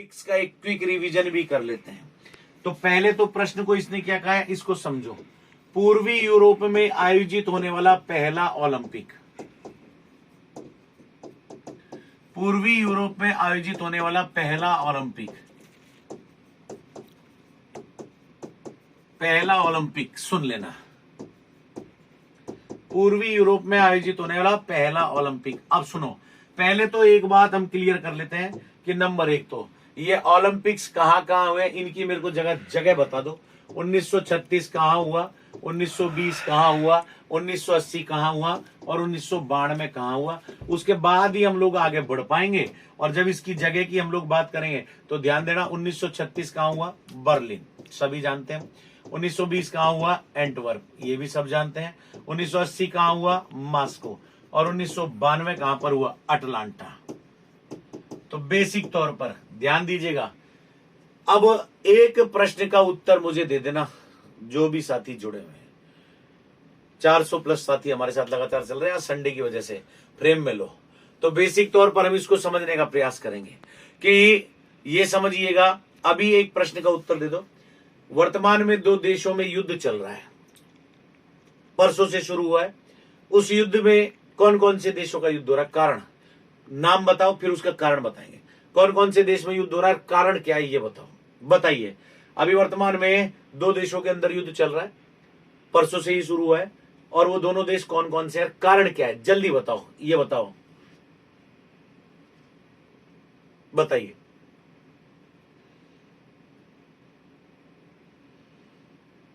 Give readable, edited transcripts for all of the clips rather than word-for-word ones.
Fix का एक quick revision भी कर लेते हैं। तो पहले तो प्रश्न को इसने क्या कहा है, इसको समझो। पूर्वी यूरोप में आयोजित होने वाला पहला ओलंपिक, पूर्वी यूरोप में आयोजित होने वाला पहला ओलंपिक, पहला ओलंपिक सुन लेना, पूर्वी यूरोप में आयोजित होने वाला पहला ओलंपिक। अब सुनो, पहले तो एक बात हम क्लियर कर लेते हैं कि नंबर एक तो ये ओलंपिक्स कहां कहां हुए, इनकी मेरे को जगह जगह बता दो। 1936 कहां हुआ, 1920 कहां हुआ, 1980 कहां हुआ और 1992 कहां हुआ। उसके बाद ही हम लोग आगे बढ़ पाएंगे। और जब इसकी जगह की हम लोग बात करेंगे तो ध्यान देना, 1936 कहां हुआ, बर्लिन, सभी जानते हैं। 1920 कहां हुआ, एंटवर्प, ये भी सब जानते हैं। 1980 कहां हुआ, मॉस्को, और 1992 कहां पर हुआ, अटलांटा। तो बेसिक तौर पर ध्यान दीजिएगा। अब एक प्रश्न का उत्तर मुझे दे देना, जो भी साथी जुड़े हुए हैं। 400 प्लस साथी हमारे साथ लगातार चल रहे हैं, संडे की वजह से फ्रेम में लो। तो बेसिक तौर पर हम इसको समझने का प्रयास करेंगे कि ये समझिएगा। अभी एक प्रश्न का उत्तर दे दो। वर्तमान में दो देशों में युद्ध चल रहा है, परसों से शुरू हुआ है। उस युद्ध में कौन कौन से देशों का युद्ध हो रहा है, कारण नाम बताओ, फिर उसका कारण बताएंगे। कौन कौन से देश में युद्ध हो रहा है, कारण क्या है, ये बताओ, बताइए। अभी वर्तमान में दो देशों के अंदर युद्ध चल रहा है, परसों से ही शुरू हुआ है, और वो दोनों देश कौन कौन से हैं, कारण क्या है, जल्दी बताओ, ये बताओ, बताइए।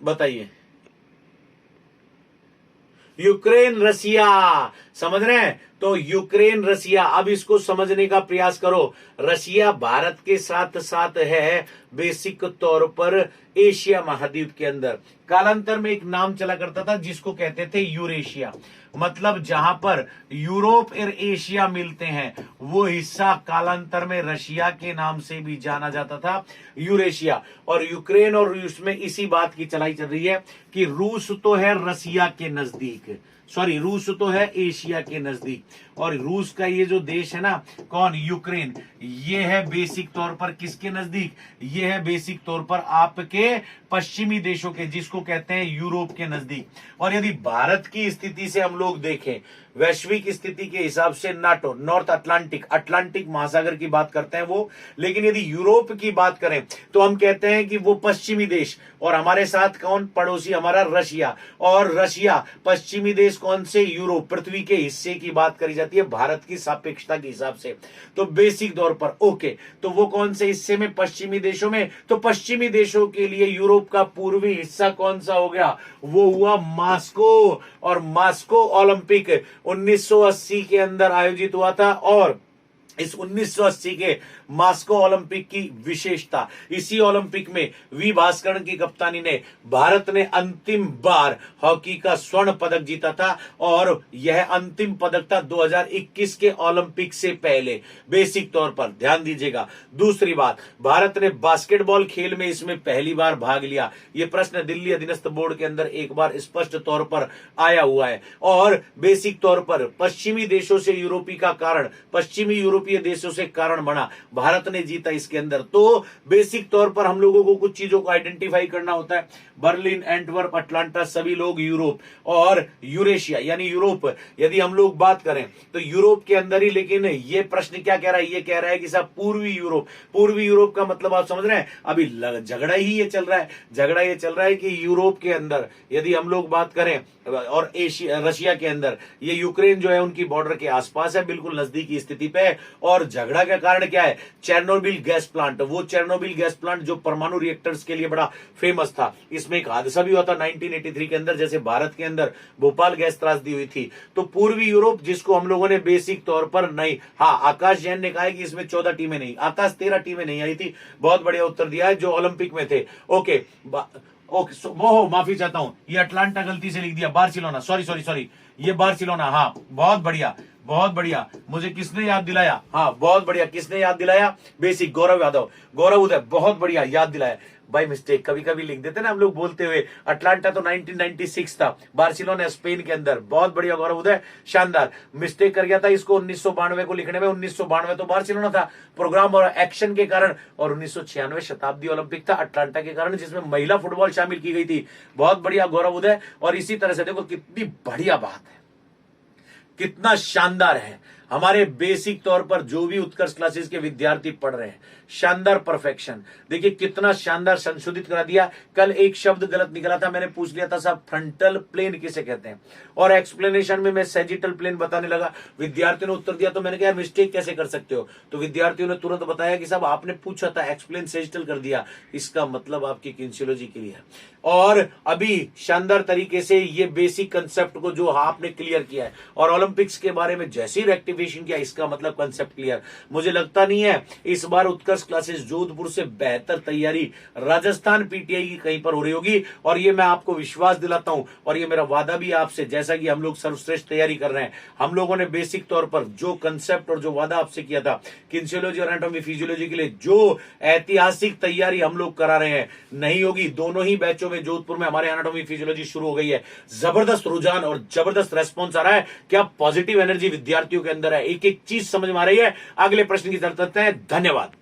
बताइए। यूक्रेन रसिया, समझ रहे हैं? तो यूक्रेन रसिया, अब इसको समझने का प्रयास करो। रसिया भारत के साथ साथ है बेसिक तौर पर एशिया महाद्वीप के अंदर। कालांतर में एक नाम चला करता था जिसको कहते थे यूरेशिया, मतलब जहां पर यूरोप और एशिया मिलते हैं वो हिस्सा कालांतर में रशिया के नाम से भी जाना जाता था, यूरेशिया। और यूक्रेन और रूस में इसी बात की चलाई चल रही है कि रूस तो है रसिया के नजदीक, सॉरी रूस तो है एशिया के नजदीक, और रूस का ये जो देश है ना, कौन, यूक्रेन, ये है बेसिक तौर पर किसके नजदीक, ये है बेसिक तौर पर आपके पश्चिमी देशों के, जिसको कहते हैं यूरोप के नजदीक। और यदि भारत की स्थिति से हम लोग देखें, वैश्विक स्थिति के हिसाब से नाटो, नॉर्थ अटलांटिक, अटलांटिक महासागर की बात करते हैं वो, लेकिन यदि यूरोप की बात करें तो हम कहते हैं कि वो पश्चिमी देश, और हमारे साथ कौन पड़ोसी, हमारा रशिया, और रशिया पश्चिमी देश कौन से, यूरोप, पृथ्वी के हिस्से की बात करी जाती है भारत की सापेक्षता के हिसाब से। तो बेसिक तौर पर ओके, तो वो कौन से हिस्से में, पश्चिमी देशों में। तो पश्चिमी देशों के लिए यूरोप का पूर्वी हिस्सा कौन सा हो गया, वो हुआ मॉस्को। और मॉस्को ओलंपिक 1980 के अंदर आयोजित हुआ था, और इस 1980 के मॉस्को ओलंपिक की विशेषता, इसी ओलंपिक में वी भास्करन की कप्तानी ने भारत ने अंतिम बार हॉकी का स्वर्ण पदक जीता था, और यह अंतिम पदक था 2021 के ओलंपिक से पहले। बेसिक तौर पर ध्यान दीजिएगा। दूसरी बात, भारत ने बास्केटबॉल खेल में इसमें पहली बार भाग लिया। यह प्रश्न दिल्ली अधीनस्थ बोर्ड के अंदर एक बार स्पष्ट तौर पर आया हुआ है। और बेसिक तौर पर पश्चिमी देशों से यूरोपीय का कारण, पश्चिमी यूरोपीय देशों से कारण बना, भारत ने जीता इसके अंदर। तो बेसिक तौर पर हम लोगों को कुछ चीजों को आइडेंटिफाई करना होता है। बर्लिन, एंटवर्प, अटलांटा, सभी लोग यूरोप, और यूरेशिया यानी यूरोप, यदि हम लोग बात करें तो यूरोप के अंदर ही। लेकिन ये प्रश्न क्या कह रहा है, ये कह रहा है कि साहब पूर्वी यूरोप, पूर्वी यूरोप का मतलब आप समझ रहे हैं। अभी झगड़ा ही ये चल रहा है, झगड़ा ये चल रहा है कि यूरोप के अंदर यदि हम लोग बात करें, और एशिया, रशिया के अंदर, ये यूक्रेन जो है उनकी बॉर्डर के आसपास है, बिल्कुल नजदीकी स्थिति पे है। और झगड़ा का कारण क्या है, चेर्नोबिल गैस प्लांट, वो चेर्नोबिल गैस प्लांट जो परमाणु रिएक्टर्स के लिए बड़ा फेमस था। इसमें एक हादसा भी हुआ था 1983 के अंदर, जैसे भारत के अंदर भोपाल गैस त्रासदी हुई थी। तो पूर्वी यूरोप, जिसको हम लोगों ने बेसिक तौर पर नहीं, हाँ आकाश जैन ने कहा है कि इसमें 14 टीमें नहीं, आकाश 13 टीमें नहीं आई थी। बहुत बढ़िया उत्तर दिया है, जो ओलंपिक में थे। ओके ओके, वो माफी चाहता हूं, ये अटलांटा गलती से लिख दिया, बार्सिलोना, सॉरी सॉरी सॉरी, ये बार्सिलोना, हाँ बहुत बढ़िया, बहुत बढ़िया, मुझे किसने याद दिलाया? हाँ बहुत बढ़िया, किसने याद दिलाया? बेसिक गौरव यादव, गौरव उदय, बहुत बढ़िया याद दिलाया। बाय मिस्टेक कभी कभी लिख देते ना हम लोग बोलते हुए। अटलांटा तो 1996 था, बार्सिलोना स्पेन के अंदर। बहुत बढ़िया गौरव उदय, शानदार। मिस्टेक कर गया था इसको 1992 को लिखने में। 1992 तो बार्सिलोना था, प्रोग्राम और एक्शन के कारण, और 1996 शताब्दी ओलंपिक था अटलांटा के कारण, जिसमें महिला फुटबॉल शामिल की गई थी। बहुत बढ़िया गौरव उदय। और इसी तरह से देखो कितनी बढ़िया बात है, कितना शानदार है। हमारे बेसिक तौर पर जो भी उत्कर्ष क्लासेस के विद्यार्थी पढ़ रहे हैं, शानदार परफेक्शन। देखिए कितना शानदार संशोधित करा दिया। कल एक शब्द गलत निकला था, मैंने पूछ लिया था साहब फ्रंटल प्लेन किसे कहते हैं, और एक्सप्लेनेशन में मैं सेजिटल प्लेन बताने लगा। विद्यार्थियों ने उत्तर दिया तो मैंने कहा यार मिस्टेक कैसे कर सकते हो, तो विद्यार्थियों ने तुरंत बताया कि साहब आपने पूछा था एक्सप्लेन सेजिटल कर दिया, इसका मतलब आपकी किन्सियोलॉजी के लिए है। और अभी शानदार तरीके से ये बेसिक कंसेप्ट को जो आपने क्लियर किया है, और ओलंपिक्स के बारे में जैसे ही रेक्टिफिकेशन किया, इसका मतलब कंसेप्ट क्लियर। मुझे लगता नहीं है इस बार उत्कर्ष क्लासेस जोधपुर से बेहतर तैयारी राजस्थान पीटीआई की कहीं पर हो रही होगी, और ये मैं आपको विश्वास दिलाता हूं, और ये मेरा वादा भी आपसे, जैसा कि हम लोग सर्वश्रेष्ठ तैयारी कर रहे हैं। हम लोगों ने बेसिक तौर पर जो कंसेप्ट और जो वादा आपसे किया था किन्सियोलॉजी और एनाटॉमी फिजियोलॉजी के लिए, जो ऐतिहासिक तैयारी हम लोग करा रहे हैं, नहीं होगी। दोनों ही बैचों में जोधपुर में हमारे एनाटॉमी फिजियोलॉजी शुरू हो गई है। जबरदस्त रुझान और जबरदस्त रेस्पॉन्स आ रहा है। क्या पॉजिटिव एनर्जी विद्यार्थियों के अंदर है, एक एक चीज समझ में आ रही है। अगले प्रश्न की तरफ चलते हैं। धन्यवाद।